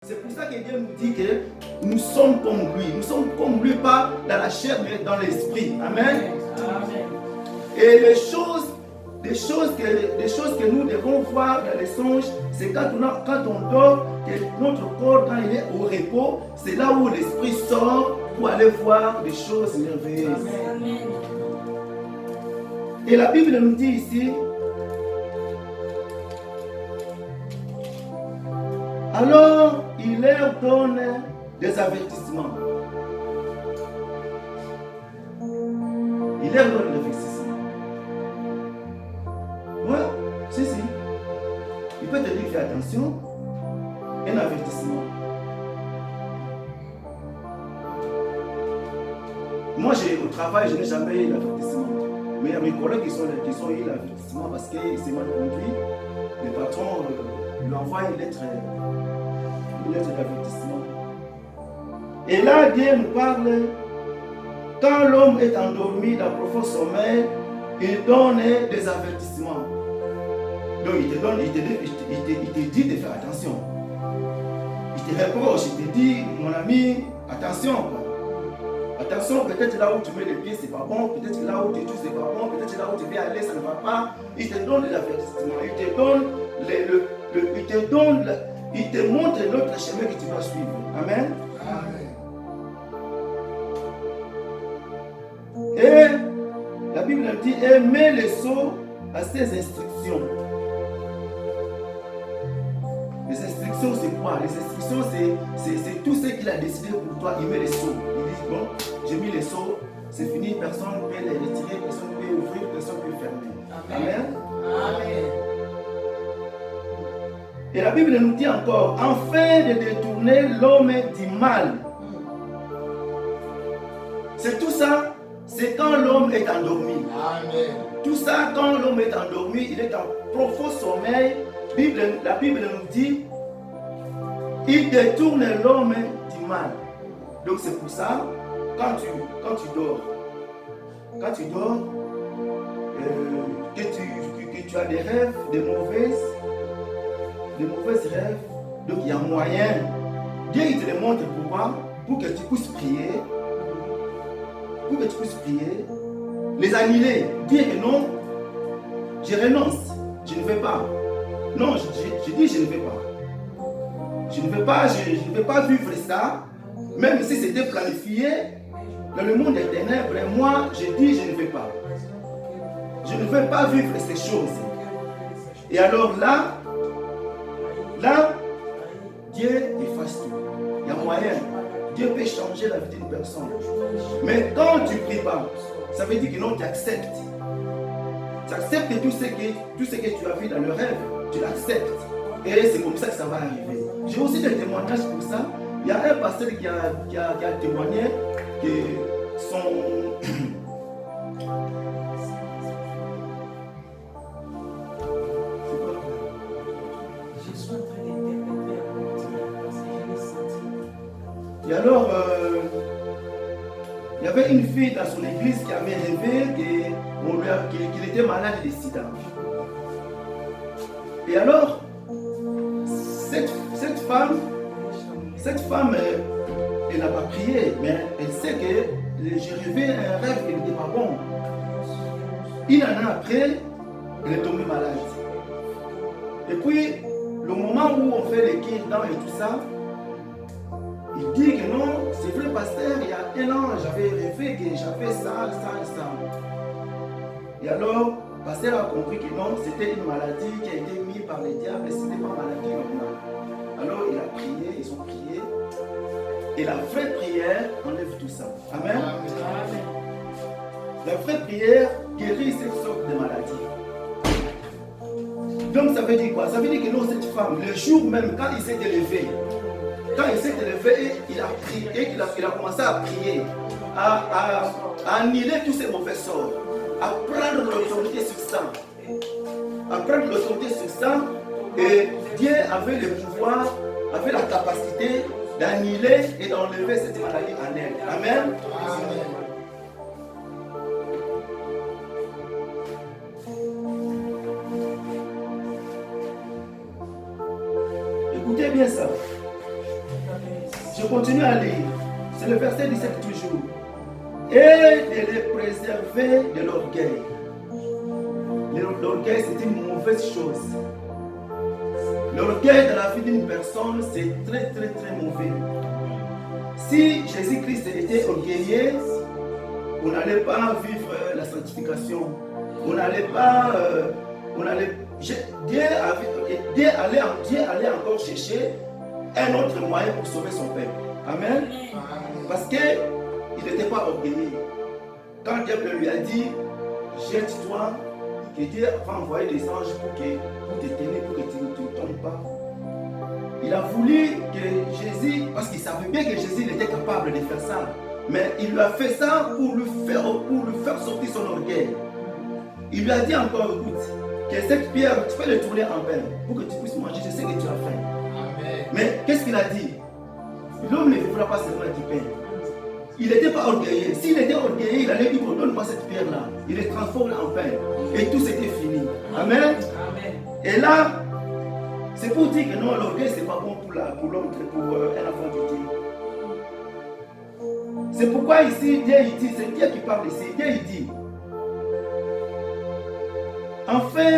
C'est pour ça que Dieu nous dit que nous sommes comme lui. Nous sommes comme lui, pas dans la chair, mais dans l'esprit. Amen. Amen. Et les choses que nous devons voir dans les songes, c'est quand on dort, que notre corps, quand il est au repos, c'est là où l'esprit sort pour aller voir des choses merveilleuses. Amen. Et la Bible nous dit ici, alors il leur donne des avertissements. Il leur donne des avertissements. Ouais, si. Il peut te dire, fais attention. Un avertissement. Moi, au travail, je n'ai jamais eu l'avertissement. Mais il y a mes collègues qui ont eu l'avertissement parce qu'il s'est mal conduit. Le patron lui envoie une lettre d'avertissement. Et là, Dieu nous parle, quand l'homme est endormi dans le profond sommeil, il donne des avertissements. Donc il te dit de faire attention. Il te reproche, il te dit, mon ami, attention. Attention, peut-être là où tu mets les pieds, c'est pas bon. Peut-être là où tu touches, c'est pas bon. Peut-être là où tu veux aller, ça ne va pas. Il te donne des avertissements. Il te montre l'autre chemin que tu vas suivre. Amen. Amen. Et la Bible dit, mets les sceaux à ses instructions. Les instructions, c'est quoi? Les instructions, c'est tout ce qu'il a décidé pour toi. Il met les sceaux. Il dit, bon, j'ai mis les sceaux, c'est fini, personne ne peut les retirer, personne ne peut ouvrir, personne ne peut fermer. Amen. Amen. Et la Bible nous dit encore, afin de détourner l'homme du mal. C'est tout ça, c'est quand l'homme est endormi. Amen. Tout ça, quand l'homme est endormi, il est en profond sommeil. La Bible nous dit, il détourne l'homme du mal. Donc c'est pour ça, quand tu dors, que tu as des rêves, des mauvaises rêves, donc il y a moyen. Dieu il te les montre pourquoi? Pour que tu puisses prier. Pour que tu puisses prier, les annuler, dire que non, je renonce, je ne vais pas. Non, je dis je ne vais pas. Je ne vais pas vivre ça, même si c'était planifié dans le monde des ténèbres. Et moi, je dis je ne vais pas. Je ne veux pas vivre ces choses. Et alors là, Dieu efface tout. Il y a moyen. Dieu peut changer la vie d'une personne. Mais quand tu ne pries pas, ça veut dire que non, tu acceptes. Tu acceptes tout ce que tu as vu dans le rêve. Tu l'acceptes. Et c'est comme ça que ça va arriver. J'ai aussi des témoignages pour ça. Il y a un pasteur qui a témoigné que son... Et alors, il y avait une fille dans son église qui avait rêvé qu'il était malade de sida. Et alors, cette femme, elle n'a pas prié, mais elle sait que j'ai rêvé un rêve qui n'était pas bon. Une année après, elle est tombée malade. Et puis, le moment où on fait les guéridons et tout ça, il dit que non, c'est vrai, pasteur, il y a un an, j'avais rêvé que j'avais ça. Et alors, le pasteur a compris que non, c'était une maladie qui a été mise par les diables et ce n'était pas une maladie normale. Alors, il a prié, ils ont prié. Et la vraie prière enlève tout ça. Amen. Amen. La vraie prière guérit cette sorte de maladie. Donc, ça veut dire quoi? Ça veut dire que non, cette femme, le jour même, quand il s'est élevé, il a prié, il a commencé à prier, à annuler tous ces mauvais sorts, à prendre l'autorité sur ça. Et Dieu avait le pouvoir, avait la capacité d'annuler et d'enlever cette maladie en elle. Amen. Amen. Écoutez bien ça. Je continue à lire. C'est le verset 17 toujours. Et de les préserver de l'orgueil. L'orgueil, c'est une mauvaise chose. L'orgueil dans la vie d'une personne, c'est très très très mauvais. Si Jésus-Christ était orgueilleux, on n'allait pas vivre la sanctification. On n'allait pas... Dieu allait encore chercher un autre moyen pour sauver son peuple. Amen. Parce qu'il n'était pas orgueilleux. Quand Dieu lui a dit, jette-toi, que Dieu va envoyer des anges pour te tenir, pour que tu ne tombes pas. Il a voulu que Jésus, parce qu'il savait bien que Jésus était capable de faire ça, mais il lui a fait ça pour lui faire sortir son orgueil. Il lui a dit encore, écoute, que cette pierre, tu peux le tourner en pain pour que tu puisses manger. Je sais que tu as faim. Amen. Mais qu'est-ce qu'il a dit? L'homme ne vivra pas seulement du pain. Il n'était pas orgueilleux. S'il était orgueilleux, il allait dire, donne-moi cette pierre-là. Il les transforme en pain. Et tout c'était fini. Amen. Amen. Et là, c'est pour dire que non, l'orgueil, ce n'est pas bon pour l'homme, pour un enfant de Dieu. C'est pourquoi ici, Dieu il dit, c'est Dieu qui parle ici. Dieu il dit, enfin,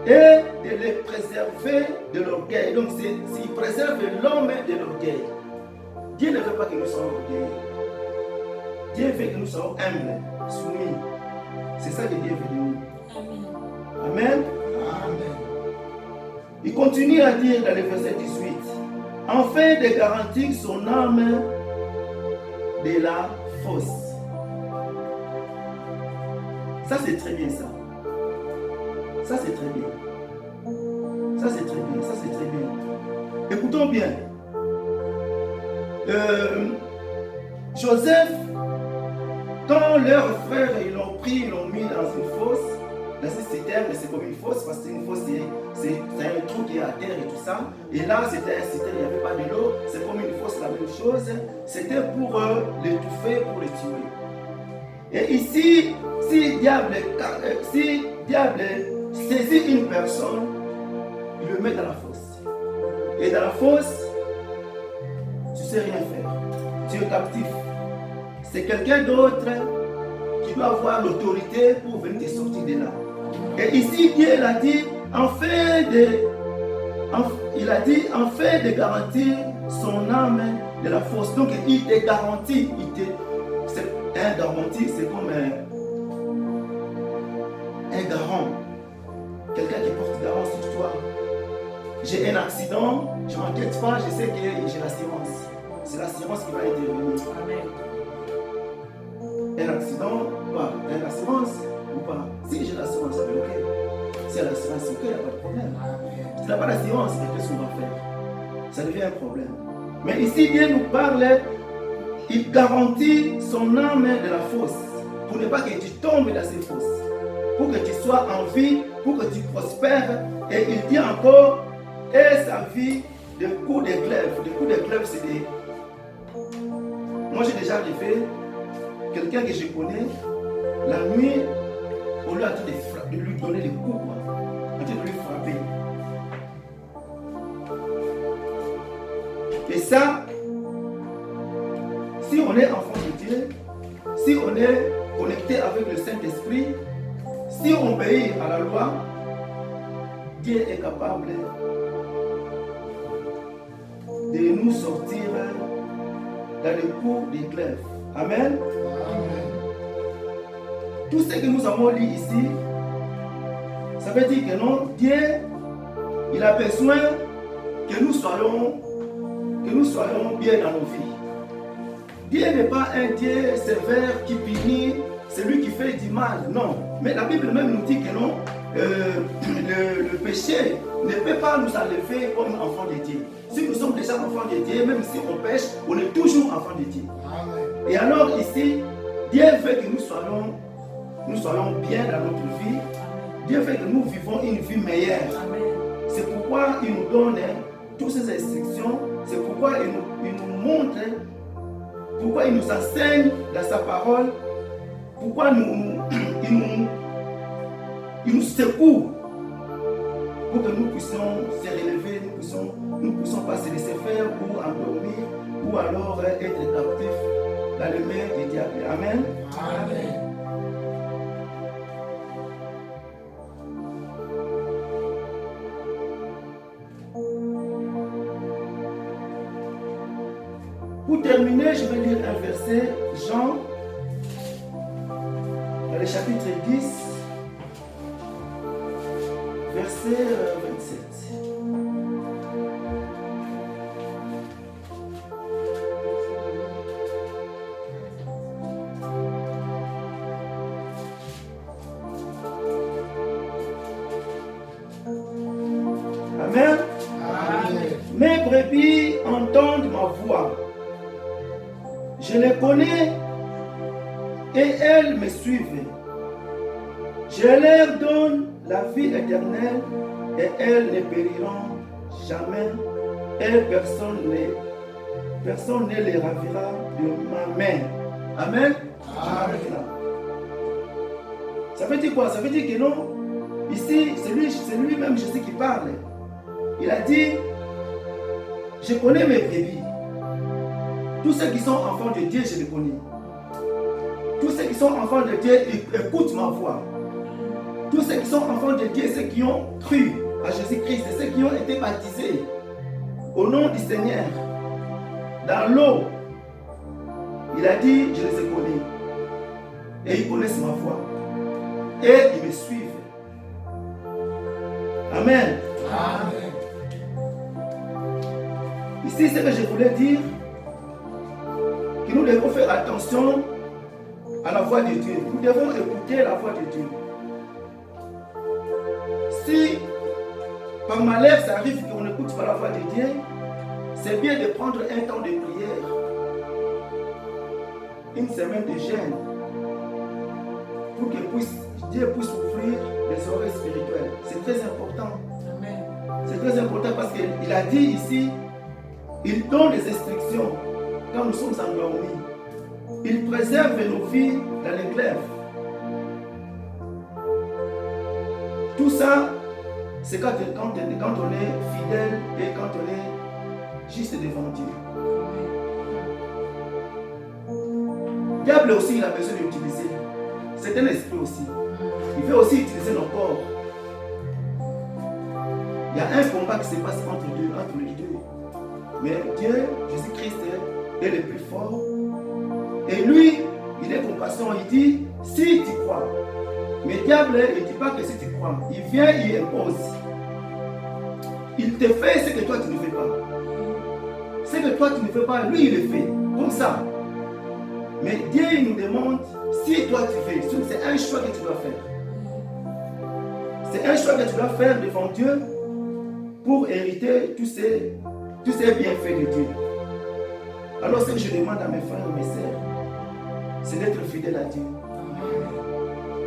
et de les préserver de l'orgueil. Donc, s'il préserve l'homme de l'orgueil, Dieu ne veut pas que nous soyons orgueilleux. Dieu veut que nous soyons humbles, soumis. C'est ça que Dieu veut de nous. Amen. Amen. Il continue à dire dans le verset 18, afin de garantir son âme de la fosse. Ça c'est très bien ça. Ça c'est très bien. Ça c'est très bien. Ça c'est très bien. Écoutons bien. Joseph, quand leurs frères ils l'ont pris, ils l'ont mis dans une fosse. Dans cette citerne, c'est comme une fosse, parce que une fosse, c'est un trou qui est à terre et tout ça. Et là, c'était un citerne, il n'y avait pas de l'eau. C'est comme une fosse, la même chose. C'était pour l'étouffer, pour le tuer. Et ici, si diable saisit une personne, il le met dans la fosse. Et dans la fosse, tu ne sais rien faire. Tu es captif. C'est quelqu'un d'autre qui doit avoir l'autorité pour venir te sortir de là. Et ici, Dieu a dit, afin de garantir son âme de la fosse. Donc, il te garantit, c'est un garantie, c'est comme un garant. Quelqu'un qui porte garant sur toi. J'ai un accident, je ne m'inquiète pas, je sais que j'ai l'assurance. C'est l'assurance qui va intervenir. Un accident, pas une assurance ou pas. Si j'ai l'assurance, c'est ok. Si elle a l'assurance, c'est ok, il n'y a pas de problème. Si tu n'as pas d'assurance, qu'est-ce qu'on va faire? Ça devient un problème. Mais ici, Dieu nous parle, il garantit son âme de la fosse. Pour ne pas que tu tombes dans ces fosses. Pour que tu sois en vie, pour que tu prospères. Et il dit encore, et sa vie de coups de glaive. Des coups de glaive, c'est des... Moi, j'ai déjà fait quelqu'un que je connais, la nuit, au lieu de lui donner des coups, en train de lui frapper. Et ça, si on est enfant de Dieu, si on est connecté avec le Saint-Esprit, si on obéit à la loi, Dieu est capable de nous sortir dans le coup des glaives. Amen. Amen. Tout ce que nous avons lu ici, ça veut dire que non, Dieu, il a besoin que nous soyons bien dans nos vies. Dieu n'est pas un Dieu sévère qui punit celui qui fait du mal. Non. Mais la Bible même nous dit que non, le péché ne peut pas nous enlever comme enfants de Dieu. Si nous sommes déjà enfants de Dieu, même si on pêche, on est toujours enfants de Dieu. Amen. Et alors ici, Dieu veut que nous soyons bien dans notre vie. Dieu veut que nous vivons une vie meilleure. C'est pourquoi il nous donne toutes ces instructions. C'est pourquoi il nous montre, pourquoi il nous enseigne dans sa parole, pourquoi il nous secoue pour que nous puissions se relever, nous ne puissions pas se laisser faire ou endormir ou alors être captifs dans les mains du diable. Amen. Amen. Pour terminer, je vais lire un verset, Jean, dans le chapitre 10, verset 27. Amen. Amen. Mes brebis entendent ma voix. Je les connais et elles me suivent. Je leur donne la vie éternelle et elles ne périront jamais et personne ne les ravira de ma main. Amen. Amen. Ça veut dire quoi? Ça veut dire que non. Ici, c'est lui-même Jésus qui parle. Il a dit, je connais mes brebis. Tous ceux qui sont enfants de Dieu, je les connais. Tous ceux qui sont enfants de Dieu, écoutent ma voix. Tous ceux qui sont enfants de Dieu, ceux qui ont cru à Jésus-Christ, ceux qui ont été baptisés au nom du Seigneur, dans l'eau, il a dit, je les connais. Et ils connaissent ma voix. Et ils me suivent. Amen. Amen. Ici, ce que je voulais dire, que nous devons faire attention à la voix de Dieu. Nous devons écouter la voix de Dieu. Si par malheur ça arrive qu'on n'écoute pas la voix de Dieu, c'est bien de prendre un temps de prière, une semaine de jeûne, pour que Dieu puisse ouvrir les oreilles spirituelles. C'est très important. Amen. C'est très important parce qu'il a dit ici, il donne des instructions quand nous sommes endormis. Il préserve nos vies dans les glaives. Tout ça, c'est quand on est fidèle et quand on est juste devant Dieu. Le diable aussi, il a besoin d'utiliser. C'est un esprit aussi. Il veut aussi utiliser nos corps. Il y a un combat qui se passe entre les deux. Mais Dieu, Jésus-Christ, est le plus fort. Et lui, il est compassion. Il dit, si tu crois. Mais le diable, il ne dit pas que si tu crois. Il vient, il impose. Il te fait ce que toi tu ne fais pas. Ce que toi tu ne fais pas, lui il le fait. Comme ça. Mais Dieu il nous demande, si toi tu fais, c'est un choix que tu dois faire. C'est un choix que tu dois faire devant Dieu pour hériter tous ces bienfaits de Dieu. Alors ce que je demande à mes frères et mes sœurs, c'est d'être fidèle à Dieu.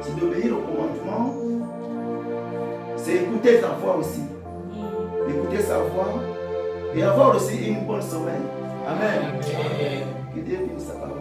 C'est d'obéir au commandement. C'est écouter sa voix aussi. Écouter sa voix et avoir aussi une bonne sommeil. Amen. Que Dieu bénisse sa parole.